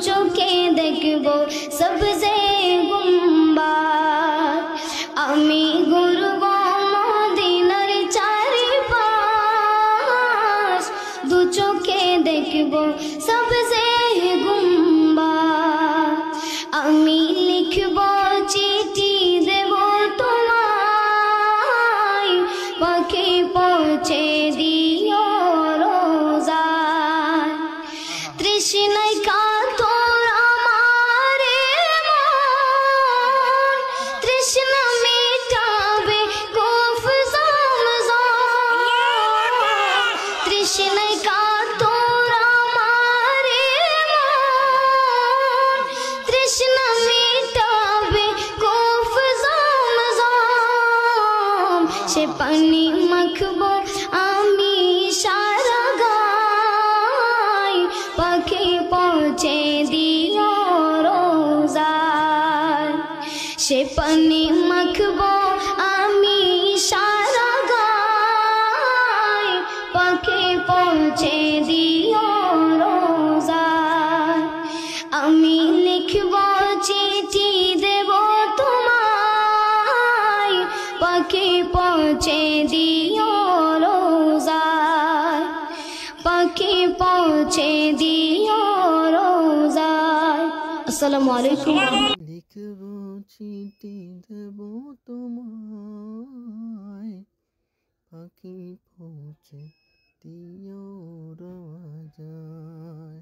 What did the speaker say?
চোখে দেখব সবজে গুম্বাদ। আমি ঘুরব মদিনার চারিপাশ, দু চোখে দেখব সবজে গুম্বাদ। আমি লিখব চিঠি দেব তোমায়, পাখি পৌঁছে দিও রোজায়। তৃষ্ণায় কাতর আমারে মন, তৃষ্ণা মিটাবে কূফ জমজম। তৃষ্ণায় কাতর আমারে মন, তৃষ্ণা মিটাবে কূফ জমজম। সে পানি মাখবো আমি সারা গায়, পাখি পৌঁছে দিও রোজায়। সে পানি মাখবো আমি সারা গায়, পাখি পৌঁছে দিও রোজায়। আমি লিখব চিঠি দেব তোমায়, পাখি পৌঁছে দিও রোজায়, পাখি পৌঁছে দিও রোজায়। আসসালামু আলাইকুম। লিখব চিঠি দেব তোমায়, পাখি পৌঁছে দিও রোজায়।